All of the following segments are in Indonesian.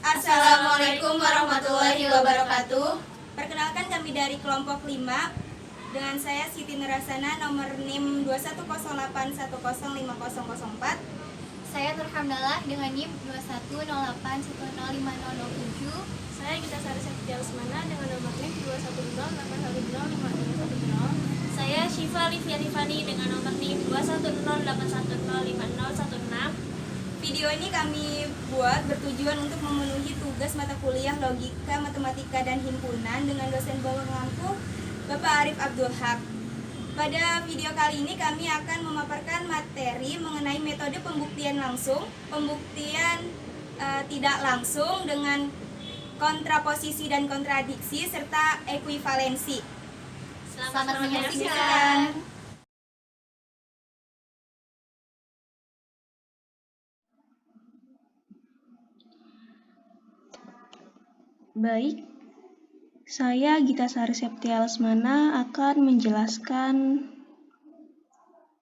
Assalamualaikum warahmatullahi wabarakatuh. Perkenalkan, kami dari kelompok 5. Dengan saya Siti Nurasana, nomor NIM 2108105004. Saya Nurhamdalah dengan NIM 2108105007. Saya Gita Sari Septia Usmana dengan nomor NIM 21081051010. Saya Syifa Livia Rifani dengan nomor NIM 21081050016. Video ini kami buat bertujuan untuk memenuhi tugas mata kuliah Logika, Matematika, dan Himpunan dengan dosen pengampu Bapak Arif Abdul Haq. Pada video kali ini kami akan memaparkan materi mengenai metode pembuktian langsung, pembuktian tidak langsung dengan kontraposisi dan kontradiksi, serta ekuivalensi. Selamat menyaksikan. Baik, saya Gita Sari Septia Lesmana akan menjelaskan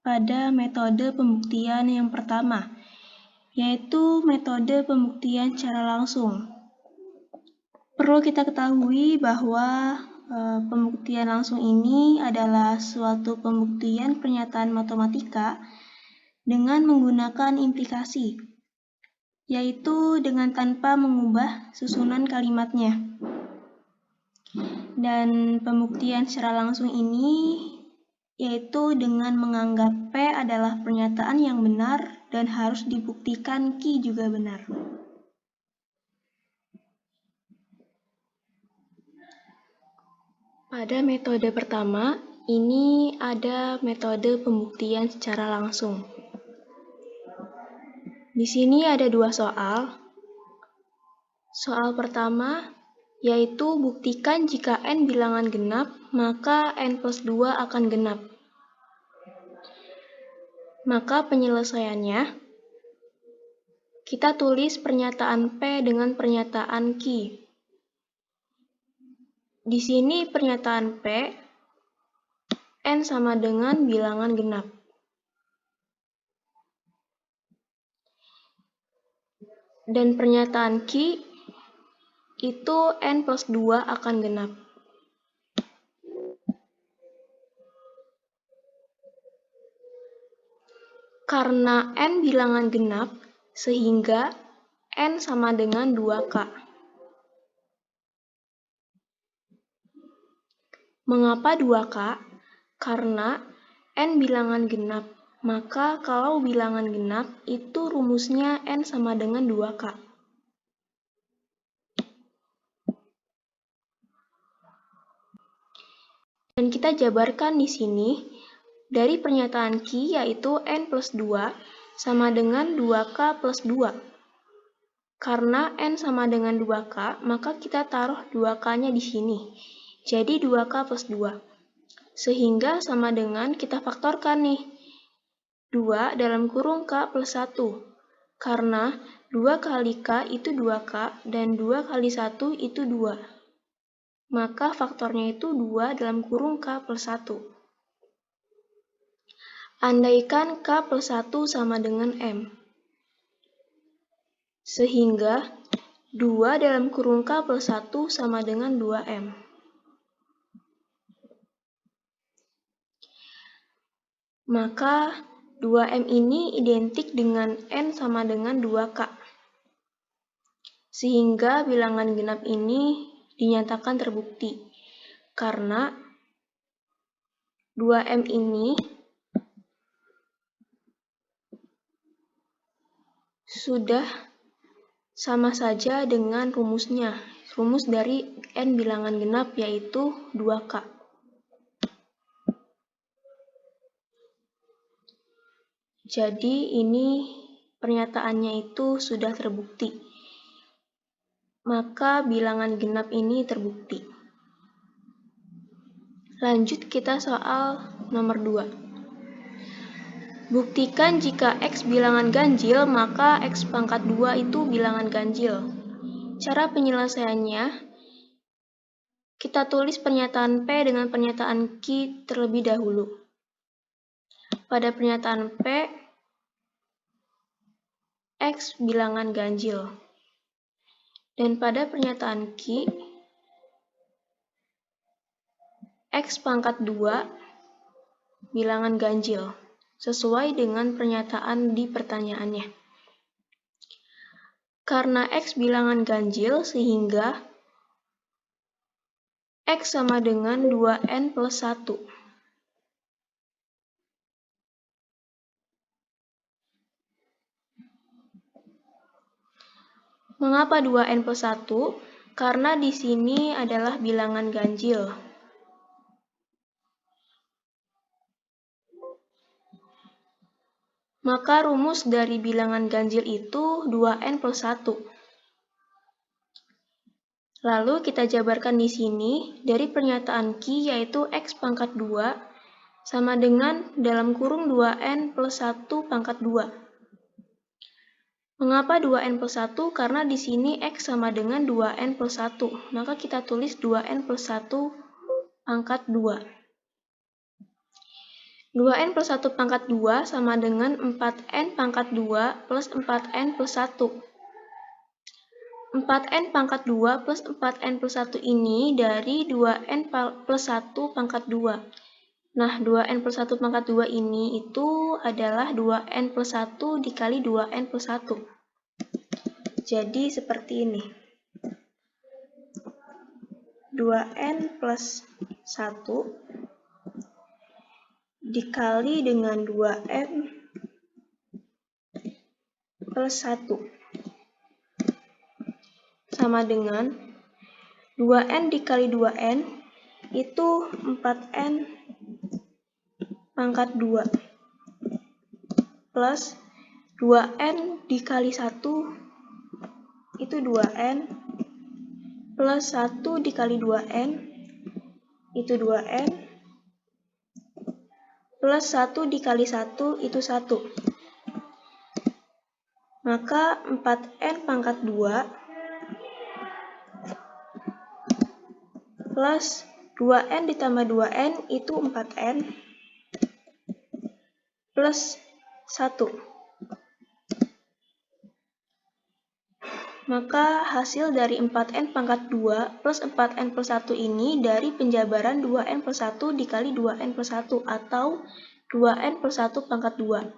pada metode pembuktian yang pertama, yaitu metode pembuktian secara langsung. Perlu kita ketahui bahwa pembuktian langsung ini adalah suatu pembuktian pernyataan matematika dengan menggunakan implikasi, yaitu dengan tanpa mengubah susunan kalimatnya. Dan pembuktian secara langsung ini yaitu dengan menganggap P adalah pernyataan yang benar dan harus dibuktikan Q juga benar. Pada metode pertama, ini ada metode pembuktian secara langsung. Di sini ada dua soal. Soal pertama yaitu buktikan jika N bilangan genap, maka N plus 2 akan genap. Maka penyelesaiannya, kita tulis pernyataan P dengan pernyataan Q. Di sini pernyataan P, N sama dengan bilangan genap. Dan pernyataan Q itu N plus 2 akan genap. Karena N bilangan genap, sehingga N sama dengan 2K. Mengapa 2K? Karena N bilangan genap, maka kalau bilangan genap itu rumusnya N sama dengan 2K. Dan kita jabarkan di sini, dari pernyataan Q yaitu N plus 2 sama dengan 2K plus 2. Karena N sama dengan 2K, maka kita taruh 2K-nya di sini. Jadi 2K plus 2. Sehingga sama dengan kita faktorkan nih. 2 dalam kurung K plus 1. Karena 2 kali K itu 2K dan 2 kali 1 itu 2. Maka faktornya itu 2 dalam kurung K plus 1. Andaikan K plus 1 sama dengan M. Sehingga 2 dalam kurung K plus 1 sama dengan 2M. Maka 2M ini identik dengan N sama dengan 2K. Sehingga bilangan genap ini dinyatakan terbukti. Karena 2M ini sudah sama saja dengan rumusnya. Rumus dari N bilangan genap yaitu 2K. Jadi ini pernyataannya itu sudah terbukti. Maka bilangan genap ini terbukti. Lanjut kita soal nomor 2. Buktikan jika X bilangan ganjil, maka X pangkat 2 itu bilangan ganjil. Cara penyelesaiannya, kita tulis pernyataan P dengan pernyataan Q terlebih dahulu. Pada pernyataan P, X bilangan ganjil. Dan pada pernyataan Q, X pangkat 2 bilangan ganjil, sesuai dengan pernyataan di pertanyaannya. Karena X bilangan ganjil, sehingga X sama dengan 2N plus 1. Mengapa 2N plus 1? Karena di sini adalah bilangan ganjil. Maka rumus dari bilangan ganjil itu 2N plus 1. Lalu kita jabarkan di sini dari pernyataan Q, yaitu X pangkat 2 sama dengan dalam kurung 2N plus 1 pangkat 2. Mengapa 2N plus 1? Karena di sini X sama dengan 2N plus 1. Maka kita tulis 2N plus 1 pangkat 2. 2N plus 1 pangkat 2 sama dengan 4N pangkat 2 plus 4N plus 1. 4N pangkat 2 plus 4N plus 1 ini dari 2N plus 1 pangkat 2. Nah, 2N plus 1 pangkat 2 ini itu adalah 2N plus 1 dikali 2N plus 1. Jadi seperti ini. 2N plus 1 dikali dengan 2N plus 1 sama dengan 2N dikali 2N itu 4N pangkat 2 plus 2N dikali 1 itu 2N plus 1 dikali 2N itu 2N plus 1 dikali 1 itu 1. Maka 4N pangkat 2 plus 2N ditambah 2N itu 4N plus 1. Maka hasil dari 4N pangkat 2 plus 4N plus 1 ini dari penjabaran 2N plus 1 dikali 2N plus 1 atau 2N plus 1 pangkat 2.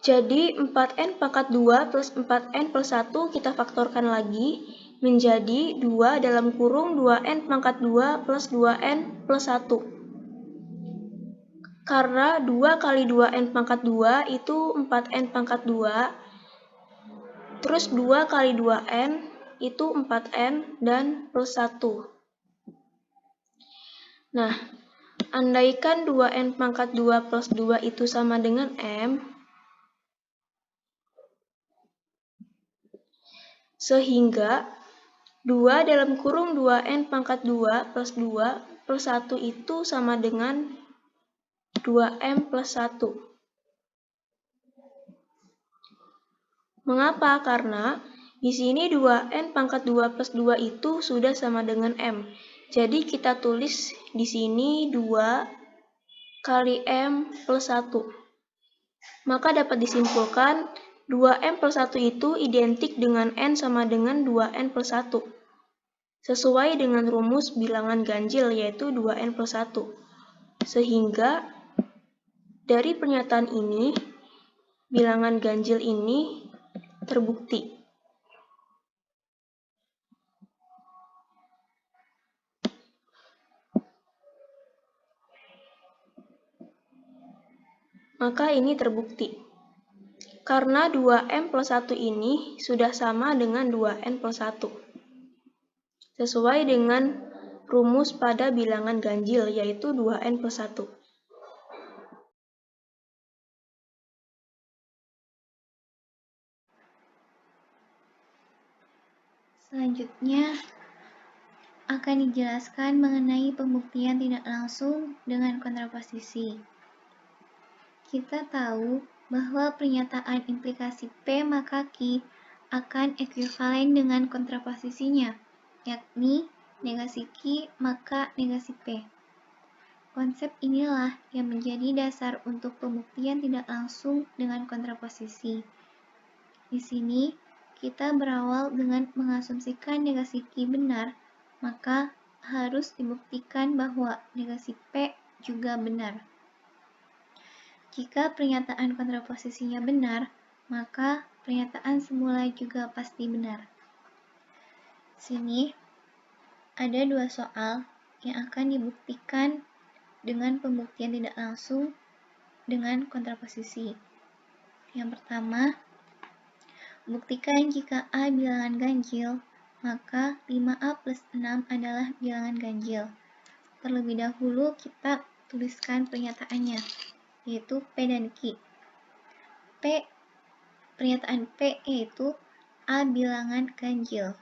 Jadi 4N pangkat 2 plus 4N plus 1 kita faktorkan lagi menjadi 2 dalam kurung 2N pangkat 2 plus 2N plus 1. Karena 2 kali 2N pangkat 2 itu 4N pangkat 2. Terus 2 kali 2N itu 4N dan plus 1. Nah, andaikan 2N pangkat 2 plus 2 itu sama dengan M, sehingga 2 dalam kurung 2N pangkat 2 plus 2 plus 1 itu sama dengan 2M plus 1. Mengapa? Karena di sini 2N pangkat 2 plus 2 itu sudah sama dengan M. Jadi kita tulis di sini 2 kali M plus 1. Maka dapat disimpulkan 2M plus 1 itu identik dengan N sama dengan 2N plus 1. Sesuai dengan rumus bilangan ganjil yaitu 2N plus 1. Sehingga dari pernyataan ini, bilangan ganjil ini terbukti. Maka ini terbukti. Karena 2M plus 1 ini sudah sama dengan 2N plus 1. Sesuai dengan rumus pada bilangan ganjil yaitu 2N plus 1. Selanjutnya akan dijelaskan mengenai pembuktian tidak langsung dengan kontraposisi. Kita tahu bahwa pernyataan implikasi P maka Q akan ekuivalen dengan kontraposisinya, yakni negasi Q maka negasi P. Konsep inilah yang menjadi dasar untuk pembuktian tidak langsung dengan kontraposisi. Di sini, kita berawal dengan mengasumsikan negasi Q benar, maka harus dibuktikan bahwa negasi P juga benar. Jika pernyataan kontraposisinya benar, maka pernyataan semula juga pasti benar. Sini, ada dua soal yang akan dibuktikan dengan pembuktian tidak langsung dengan kontraposisi. Yang pertama, buktikan jika A bilangan ganjil, maka 5A plus 6 adalah bilangan ganjil. Terlebih dahulu kita tuliskan pernyataannya, yaitu P dan Q. Pernyataan P yaitu A bilangan ganjil.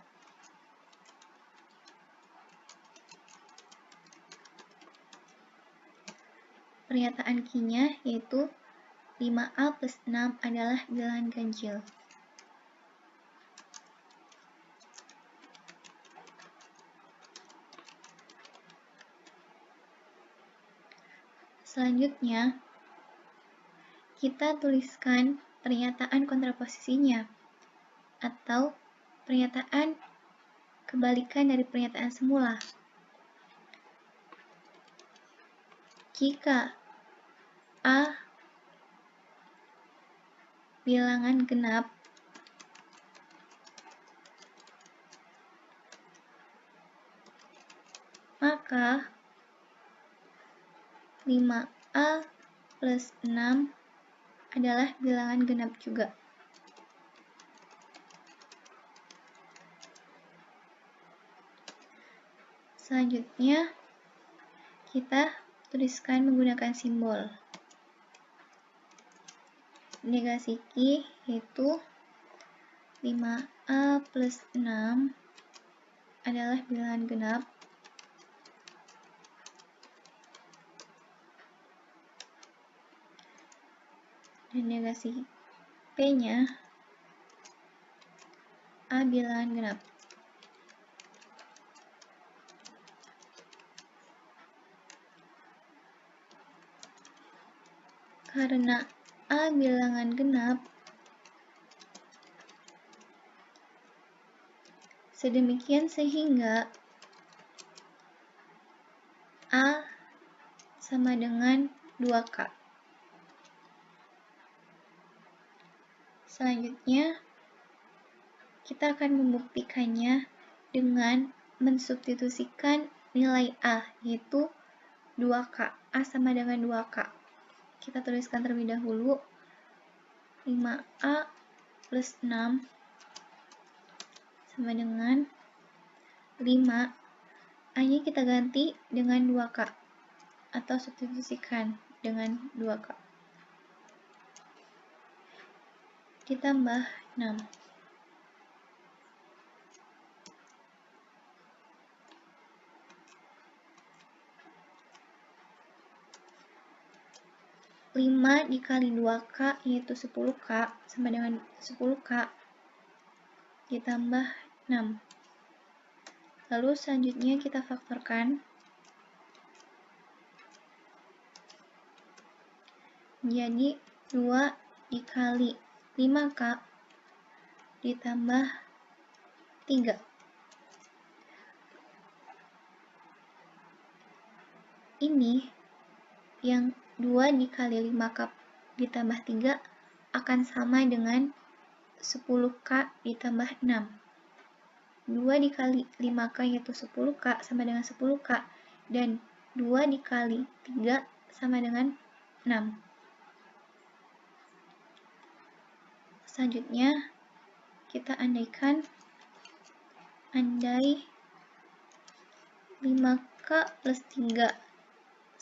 Pernyataan Q-nya yaitu 5A plus 6 adalah bilangan ganjil. Selanjutnya, kita tuliskan pernyataan kontraposisinya, atau pernyataan kebalikan dari pernyataan semula. Jika A bilangan genap, maka 5A plus 6 adalah bilangan genap juga. Selanjutnya, kita tuliskan menggunakan simbol. Negasi Q yaitu 5A plus 6 adalah bilangan genap. Dan negasi P-nya A bilangan genap. Karena A bilangan genap, sedemikian sehingga A sama dengan 2K. Selanjutnya, kita akan membuktikannya dengan mensubstitusikan nilai A, yaitu 2K. A sama dengan 2K. Kita tuliskan terlebih dahulu 5A plus 6 sama dengan 5. A-nya kita ganti dengan 2K atau substitusikan dengan 2K. Ditambah 6. Lima dikali 2K yaitu 10K sama dengan 10K ditambah 6. Lalu selanjutnya kita faktorkan menjadi 2 dikali 5K ditambah 3. Ini yang 2 dikali 5K ditambah 3 akan sama dengan 10K ditambah 6. 2 dikali 5K yaitu 10K sama dengan 10K, dan 2 dikali 3 sama dengan 6. Selanjutnya, kita andaikan andai 5K plus 3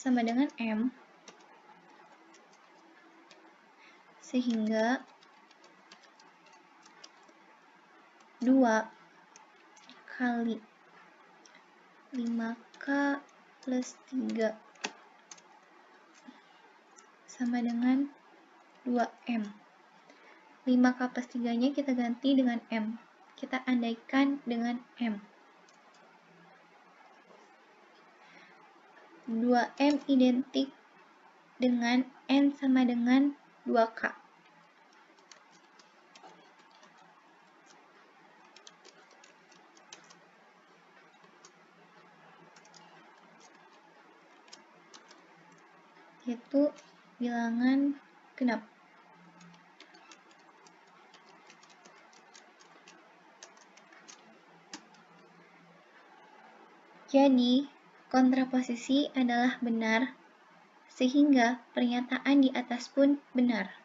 sama dengan M, sehingga 2 kali 5K plus 3 sama dengan 2M. 5K plus 3-nya kita ganti dengan M. Kita andaikan dengan M. 2M identik dengan N sama dengan 2K. Yaitu bilangan genap. Jadi, kontraposisi adalah benar, sehingga pernyataan di atas pun benar.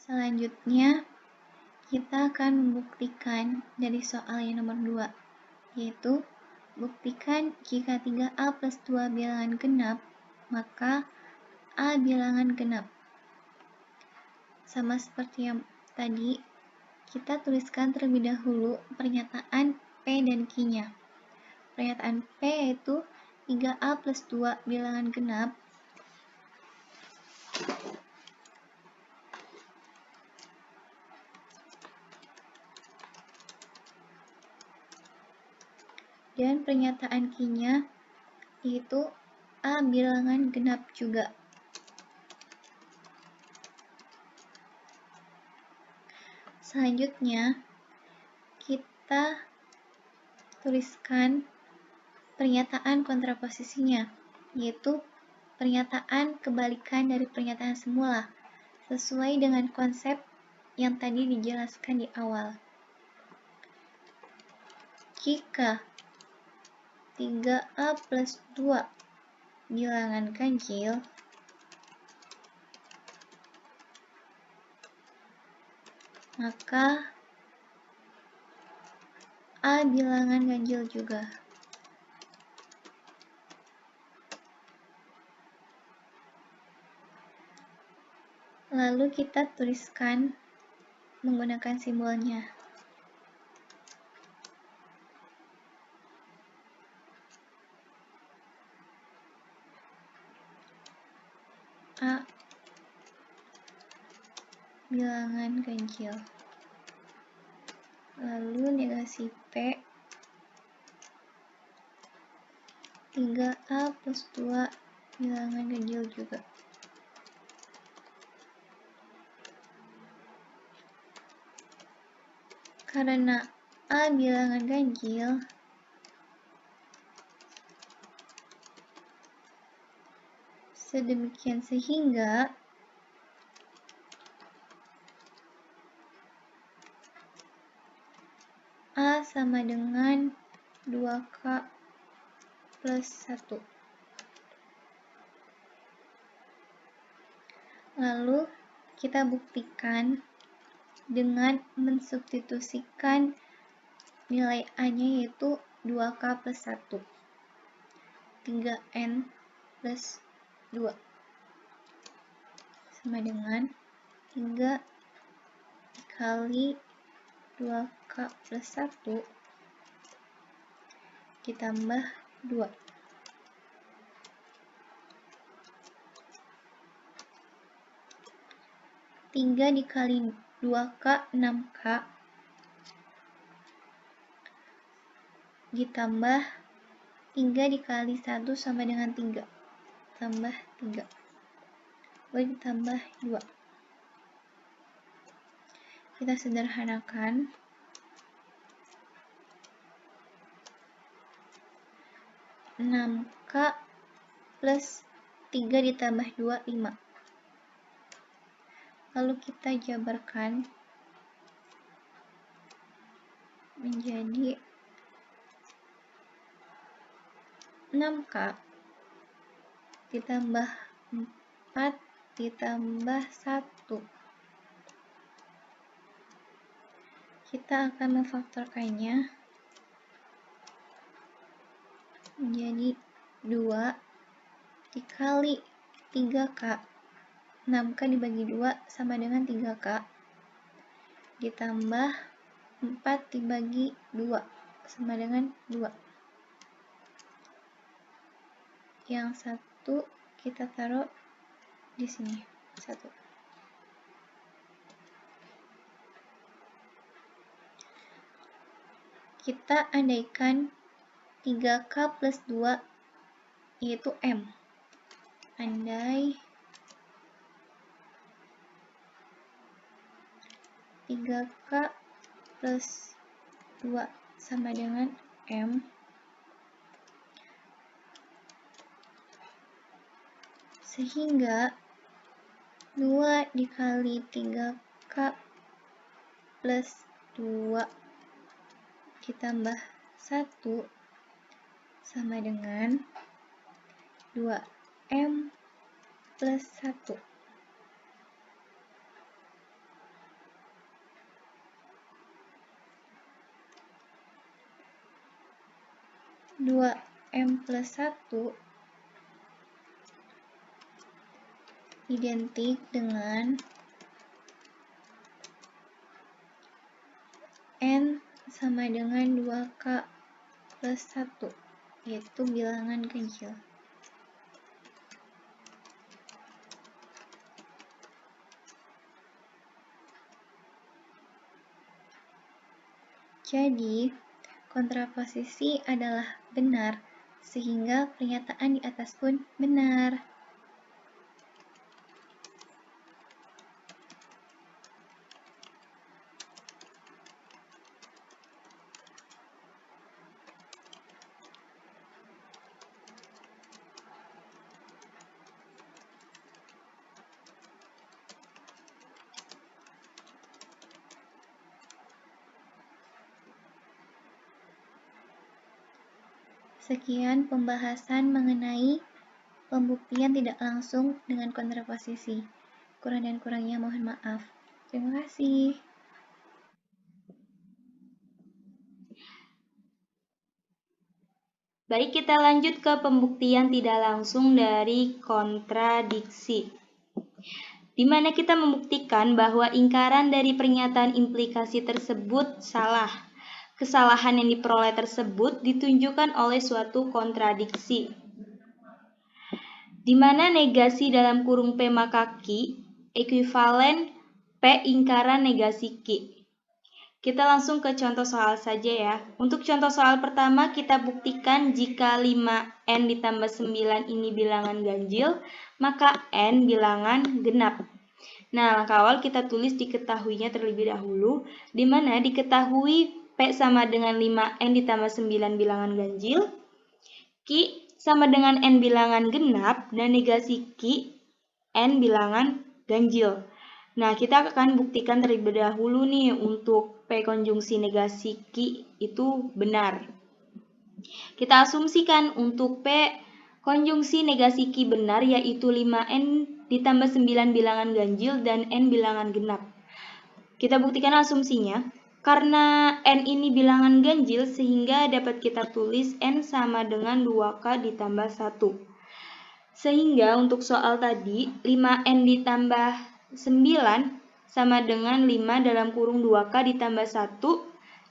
Selanjutnya, kita akan membuktikan dari soal yang nomor 2, yaitu buktikan jika 3A plus 2 bilangan genap, maka A bilangan genap. Sama seperti yang tadi, kita tuliskan terlebih dahulu pernyataan P dan Q-nya. Pernyataan P yaitu 3A plus 2 bilangan genap dan pernyataan Q-nya yaitu A bilangan genap juga. Selanjutnya, kita tuliskan pernyataan kontraposisinya, yaitu pernyataan kebalikan dari pernyataan semula, sesuai dengan konsep yang tadi dijelaskan di awal. Jika 3A plus 2 bilangan ganjil, maka A bilangan ganjil juga. Lalu kita tuliskan menggunakan simbolnya. A bilangan ganjil. Lalu negasi P, 3A plus 2 bilangan ganjil juga. Karena A bilangan ganjil, sedemikian sehingga A sama dengan 2K plus 1. Lalu kita buktikan dengan mensubstitusikan nilai A-nya yaitu 2K plus 1. 3N plus 2 sama dengan 3 dikali 2K plus 1 ditambah 2. Tiga dikali 2K 6K ditambah 3 dikali 1 sama dengan 3 tambah 3 lalu ditambah 2. Kita sederhanakan. 6K plus 3 ditambah 2, 5. Lalu kita jabarkan menjadi 6K ditambah 4 ditambah 1. Kita akan memfaktorkannya menjadi 2 dikali 3K. 6K dibagi 2 sama dengan 3K. Ditambah 4 dibagi 2 sama dengan 2. Yang satu kita taruh di sini. 1. Kita andaikan 3K plus 2 yaitu M. Andai 3K plus 2 sama dengan M, sehingga 2 dikali 3K plus 2 ditambah 1 sama dengan 2M plus 1. 2M plus 1 identik dengan N sama dengan 2K plus 1, yaitu bilangan ganjil. Jadi, kontraposisi adalah benar, sehingga pernyataan di atas pun benar. Sekian pembahasan mengenai pembuktian tidak langsung dengan kontraposisi. Kurang dan kurangnya mohon maaf. Terima kasih. Baik, kita lanjut ke pembuktian tidak langsung dari kontradiksi, di mana kita membuktikan bahwa ingkaran dari pernyataan implikasi tersebut salah. Kesalahan yang diperoleh tersebut ditunjukkan oleh suatu kontradiksi, di mana negasi dalam kurung P maka Q ekuivalen P ingkaran negasi Q. Kita langsung ke contoh soal saja ya. Untuk contoh soal pertama kita buktikan jika 5N ditambah 9 ini bilangan ganjil, maka N bilangan genap. Nah, langkah awal kita tulis diketahuinya terlebih dahulu, di mana diketahui P sama dengan 5N ditambah 9 bilangan ganjil, Q sama dengan N bilangan genap, dan negasi Q N bilangan ganjil. Nah, kita akan buktikan terlebih dahulu nih untuk P konjungsi negasi Q itu benar. Kita asumsikan untuk P konjungsi negasi Q benar, yaitu 5N ditambah 9 bilangan ganjil dan N bilangan genap. Kita buktikan asumsinya. Karena N ini bilangan ganjil, sehingga dapat kita tulis N sama dengan 2K ditambah 1. Sehingga untuk soal tadi, 5N ditambah 9 sama dengan 5 dalam kurung 2K ditambah 1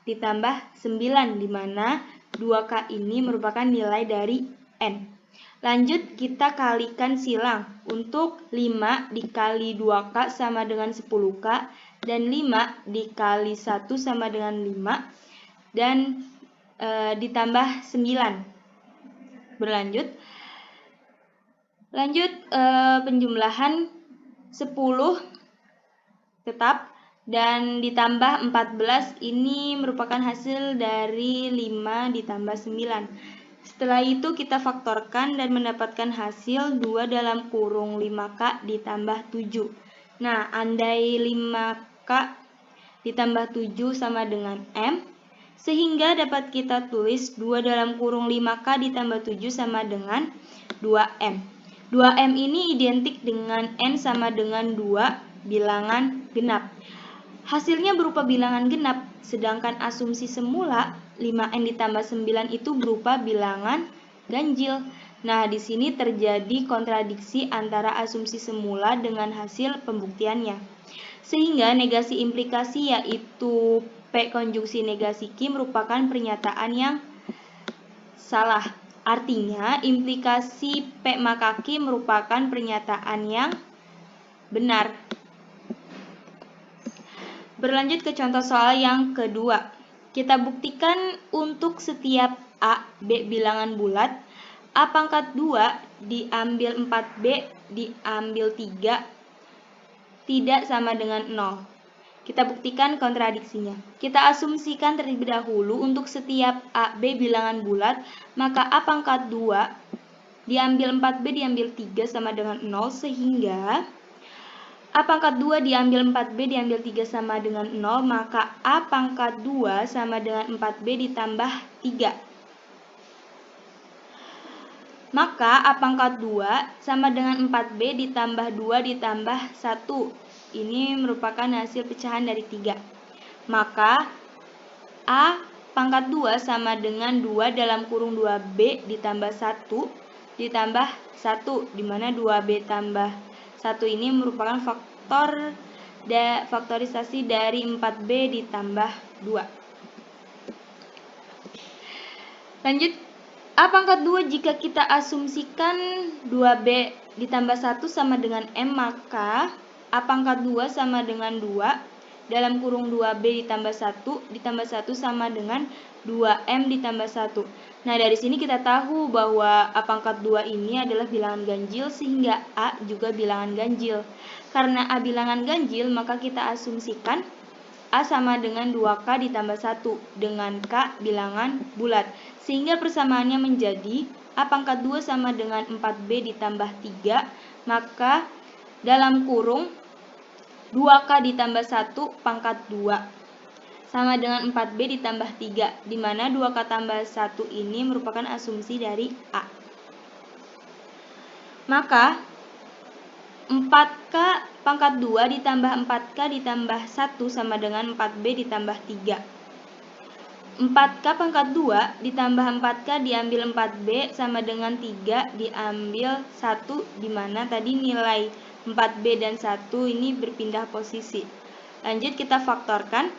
ditambah 9, di mana 2K ini merupakan nilai dari N. Lanjut kita kalikan silang. Untuk 5 dikali 2K sama dengan 10K, dan 5 dikali 1 sama dengan 5, dan ditambah 9. Berlanjut. Lanjut penjumlahan 10 tetap dan ditambah 14 ini merupakan hasil dari 5 ditambah 9. Setelah itu kita faktorkan dan mendapatkan hasil 2 dalam kurung 5K ditambah 7. Nah, andai 5K ditambah 7 sama dengan M, sehingga dapat kita tulis 2 dalam kurung 5K ditambah 7 sama dengan 2M. 2M ini identik dengan N sama dengan 2 bilangan genap. Hasilnya berupa bilangan genap, sedangkan asumsi semula 5N ditambah 9 itu berupa bilangan ganjil. Nah, di sini terjadi kontradiksi antara asumsi semula dengan hasil pembuktiannya. Sehingga negasi implikasi yaitu P konjungsi negasi Q merupakan pernyataan yang salah. Artinya, implikasi P maka Q merupakan pernyataan yang benar. Berlanjut ke contoh soal yang kedua. Kita buktikan untuk setiap A, B bilangan bulat, A pangkat 2 diambil 4B diambil 3 tidak sama dengan 0. Kita buktikan kontradiksinya. Kita asumsikan terlebih dahulu untuk setiap A, B bilangan bulat, maka A pangkat 2 diambil 4B diambil 3 sama dengan 0, sehingga A pangkat 2 diambil 4B diambil 3 sama dengan 0, maka A pangkat 2 sama dengan 4B ditambah 3. Maka A pangkat 2 sama dengan 4B ditambah 2 ditambah 1. Ini merupakan hasil pecahan dari 3. Maka A pangkat 2 sama dengan 2 dalam kurung 2B ditambah 1 ditambah 1, di mana 2B tambah 1 ini merupakan faktorisasi dari 4B ditambah 2. Lanjut, A pangkat 2 jika kita asumsikan 2B ditambah 1 sama dengan M, maka A pangkat 2 sama dengan 2 dalam kurung 2B ditambah 1 sama dengan 2M ditambah 1. Nah, dari sini kita tahu bahwa A pangkat 2 ini adalah bilangan ganjil, sehingga A juga bilangan ganjil. Karena A bilangan ganjil, maka kita asumsikan A sama dengan 2K ditambah 1 dengan K bilangan bulat. Sehingga persamaannya menjadi A pangkat 2 sama dengan 4B ditambah 3, maka dalam kurung 2K ditambah 1 pangkat 2 sama dengan 4B ditambah 3, di mana 2K tambah 1 ini merupakan asumsi dari A. Maka 4K pangkat 2 ditambah 4K ditambah 1 sama dengan 4B ditambah 3. 4K pangkat 2 ditambah 4K diambil 4B sama dengan 3 diambil 1, di mana tadi nilai 4B dan 1 ini berpindah posisi. Lanjut kita faktorkan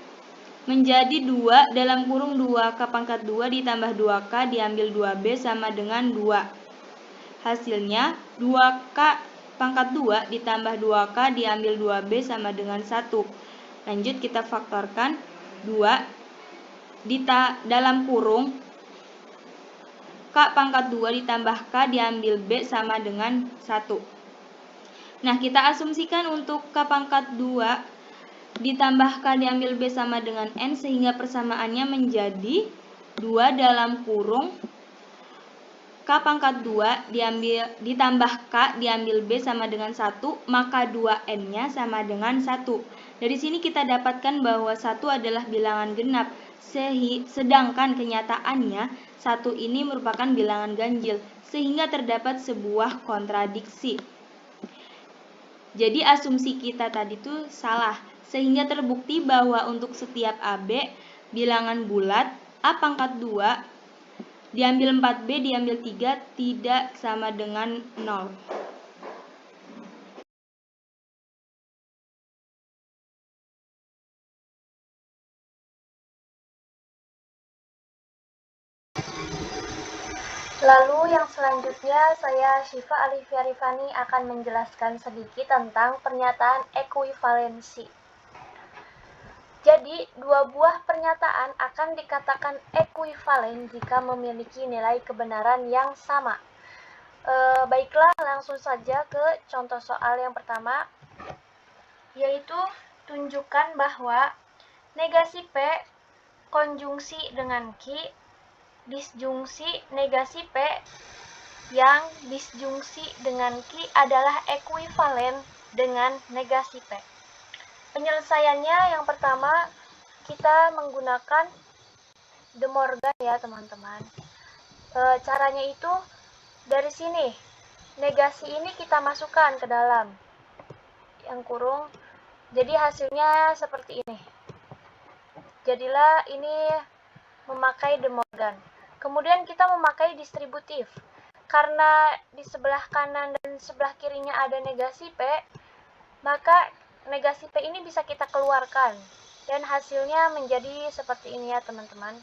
menjadi 2 dalam kurung 2K pangkat 2 ditambah 2K diambil 2B sama dengan 2. Hasilnya 2K pangkat 2 ditambah 2K diambil 2B sama dengan 1. Lanjut kita faktorkan 2 dalam kurung K pangkat 2 ditambah K diambil B sama dengan 1. Nah, kita asumsikan untuk K pangkat 2 ditambah K diambil B sama dengan N, sehingga persamaannya menjadi 2 dalam kurung K pangkat 2 ditambah K diambil B sama dengan 1, maka 2N-nya sama dengan 1. Dari sini kita dapatkan bahwa 1 adalah bilangan genap, sedangkan kenyataannya 1 ini merupakan bilangan ganjil, sehingga terdapat sebuah kontradiksi. Jadi asumsi kita tadi itu salah, sehingga terbukti bahwa untuk setiap AB bilangan bulat A pangkat 2 diambil 4B diambil 3 tidak sama dengan 0. Lalu yang selanjutnya saya Syifa Alifia Rifani akan menjelaskan sedikit tentang pernyataan ekuivalensi. Jadi, dua buah pernyataan akan dikatakan ekuivalen jika memiliki nilai kebenaran yang sama. Baiklah, langsung saja ke contoh soal yang pertama, yaitu tunjukkan bahwa negasi P konjungsi dengan Q disjungsi negasi P yang disjungsi dengan Q adalah ekuivalen dengan negasi P. Penyelesaiannya yang pertama, kita menggunakan De Morgan ya teman-teman. Caranya itu dari sini, negasi ini kita masukkan ke dalam yang kurung, jadi hasilnya seperti ini. Jadilah ini memakai De Morgan. Kemudian kita memakai distributif. Karena di sebelah kanan dan sebelah kirinya ada negasi P, maka negasi P ini bisa kita keluarkan. Dan hasilnya menjadi seperti ini ya teman-teman.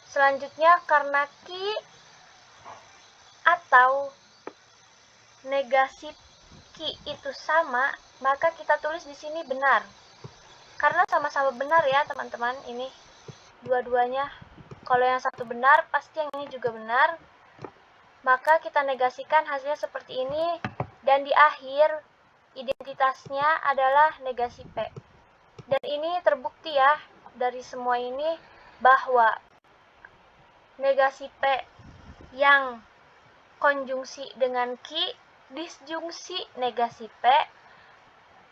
Selanjutnya karena Q atau negasi Q itu sama, maka kita tulis di sini benar. Karena sama-sama benar ya teman-teman, ini dua-duanya. Kalau yang satu benar, pasti yang ini juga benar. Maka kita negasikan hasilnya seperti ini, dan di akhir identitasnya adalah negasi P. Dan ini terbukti ya dari semua ini bahwa negasi P yang konjungsi dengan Q, disjungsi negasi P,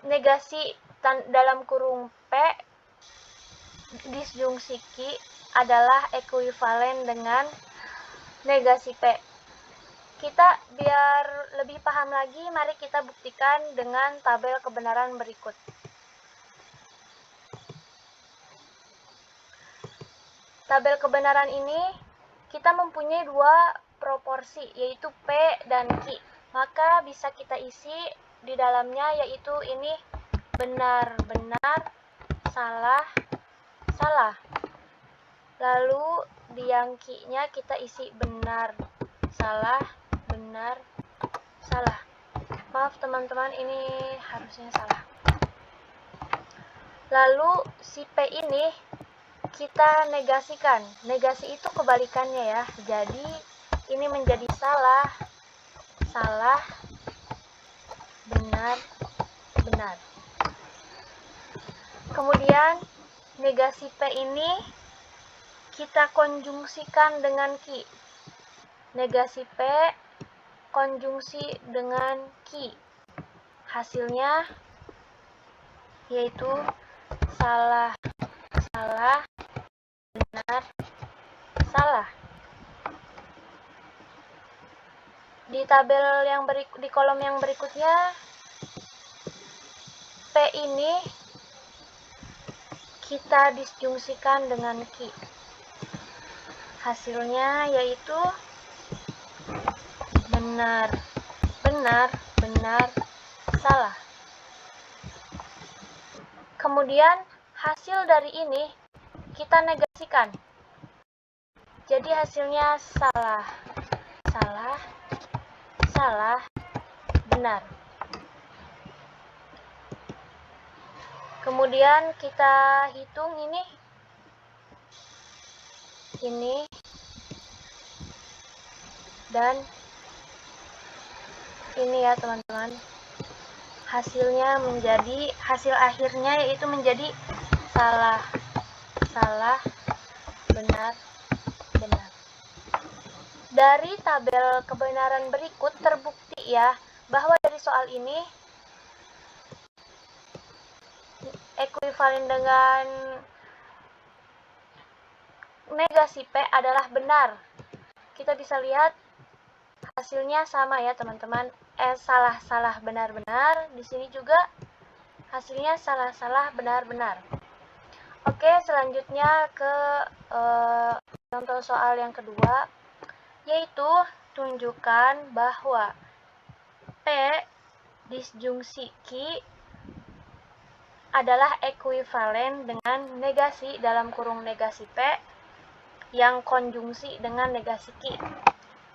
negasi dalam kurung P, disjungsi Q adalah ekuivalen dengan negasi P. Kita biar lebih paham lagi, mari kita buktikan dengan tabel kebenaran berikut. Tabel kebenaran ini kita mempunyai dua proporsi, yaitu P dan Q. Maka bisa kita isi di dalamnya, yaitu ini benar, benar, salah, salah. Lalu di yang Q-nya kita isi benar, salah, benar, salah. Maaf teman-teman, ini harusnya salah. Lalu si P ini kita negasikan. Negasi itu kebalikannya ya. Jadi ini menjadi salah, salah, benar, benar. Kemudian negasi P ini kita konjungsikan dengan Q. Negasi P konjungsi dengan Q. Hasilnya yaitu salah, salah, benar, salah. Di tabel yang di kolom yang berikutnya, P ini kita disjungsikan dengan Q. Hasilnya yaitu benar, benar, benar, salah. Kemudian hasil dari ini kita negasikan. Jadi hasilnya salah, salah, salah, benar. Kemudian kita hitung ini dan ini ya teman-teman. Hasilnya menjadi, hasil akhirnya yaitu menjadi salah, salah, benar, benar. Dari tabel kebenaran berikut terbukti ya bahwa dari soal ini ekuivalen dengan negasi P adalah benar. Kita bisa lihat hasilnya sama ya teman-teman. Salah, salah, benar, benar. Di sini juga hasilnya salah, salah, benar, benar. Oke, selanjutnya ke contoh soal yang kedua, yaitu tunjukkan bahwa P disjungsi Q adalah ekuivalen dengan negasi dalam kurung negasi P yang konjungsi dengan negasi Q.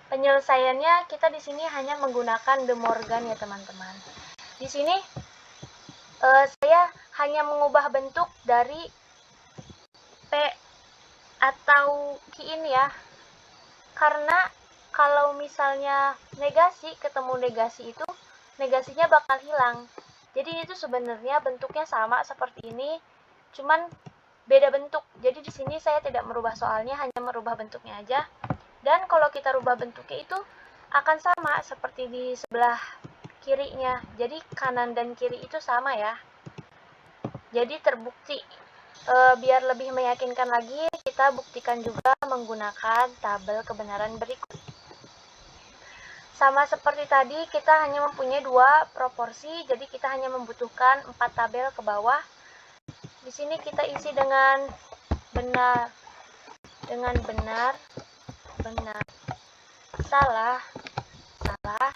Penyelesaiannya kita di sini hanya menggunakan De Morgan ya teman-teman. Di sini saya hanya mengubah bentuk dari P atau Q ini ya. Karena kalau misalnya negasi ketemu negasi itu, negasinya bakal hilang. Jadi itu sebenarnya bentuknya sama seperti ini, cuman beda bentuk. Jadi di sini saya tidak merubah soalnya, hanya merubah bentuknya aja. Dan kalau kita rubah bentuknya itu akan sama seperti di sebelah kirinya. Jadi kanan dan kiri itu sama ya. Jadi terbukti. Biar lebih meyakinkan lagi, kita buktikan juga menggunakan tabel kebenaran berikut. Sama seperti tadi, kita hanya mempunyai dua proporsi, jadi kita hanya membutuhkan 4 tabel ke bawah. Di sini kita isi dengan benar, benar, benar, salah, salah.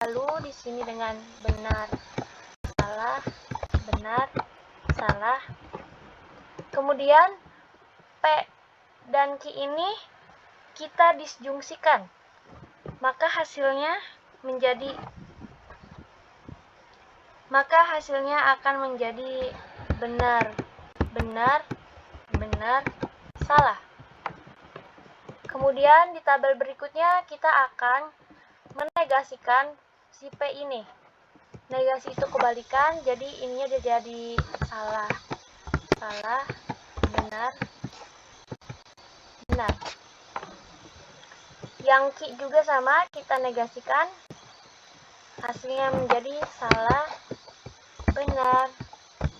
Lalu di sini dengan benar, salah, benar, salah. Kemudian P dan Q ini kita disjungsikan, maka hasilnya akan menjadi benar, benar, benar, salah. Kemudian di tabel berikutnya kita akan menegasikan si P ini. Negasi itu kebalikan, jadi ininya jadi salah, salah, benar, benar. Yang Q juga sama, kita negasikan, hasilnya menjadi salah, benar,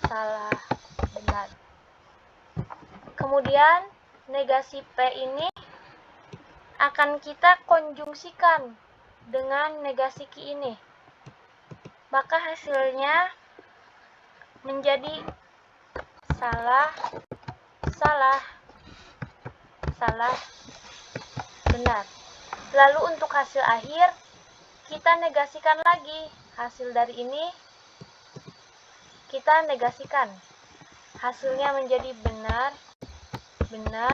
salah, benar. Kemudian negasi P ini akan kita konjungsikan dengan negasi Q ini, maka hasilnya menjadi salah, salah, salah, benar. Lalu untuk hasil akhir, kita negasikan lagi. Hasil dari ini kita negasikan. Hasilnya menjadi benar, benar,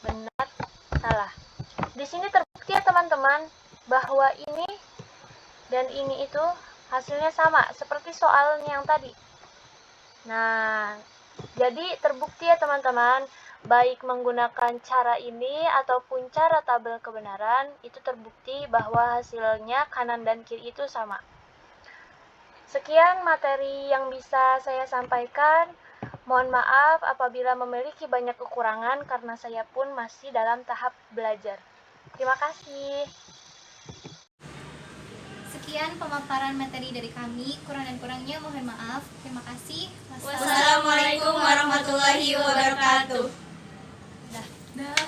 benar, salah. Di sini terbukti ya teman-teman, bahwa ini dan ini itu hasilnya sama, seperti soal yang tadi. Nah, jadi terbukti ya teman-teman, baik menggunakan cara ini ataupun cara tabel kebenaran, itu terbukti bahwa hasilnya kanan dan kiri itu sama. Sekian materi yang bisa saya sampaikan. Mohon maaf apabila memiliki banyak kekurangan karena saya pun masih dalam tahap belajar. Terima kasih. Sekian pemaparan materi dari kami, kurang dan kurangnya mohon maaf. Terima kasih. Wassalamualaikum warahmatullahi wabarakatuh. Dah.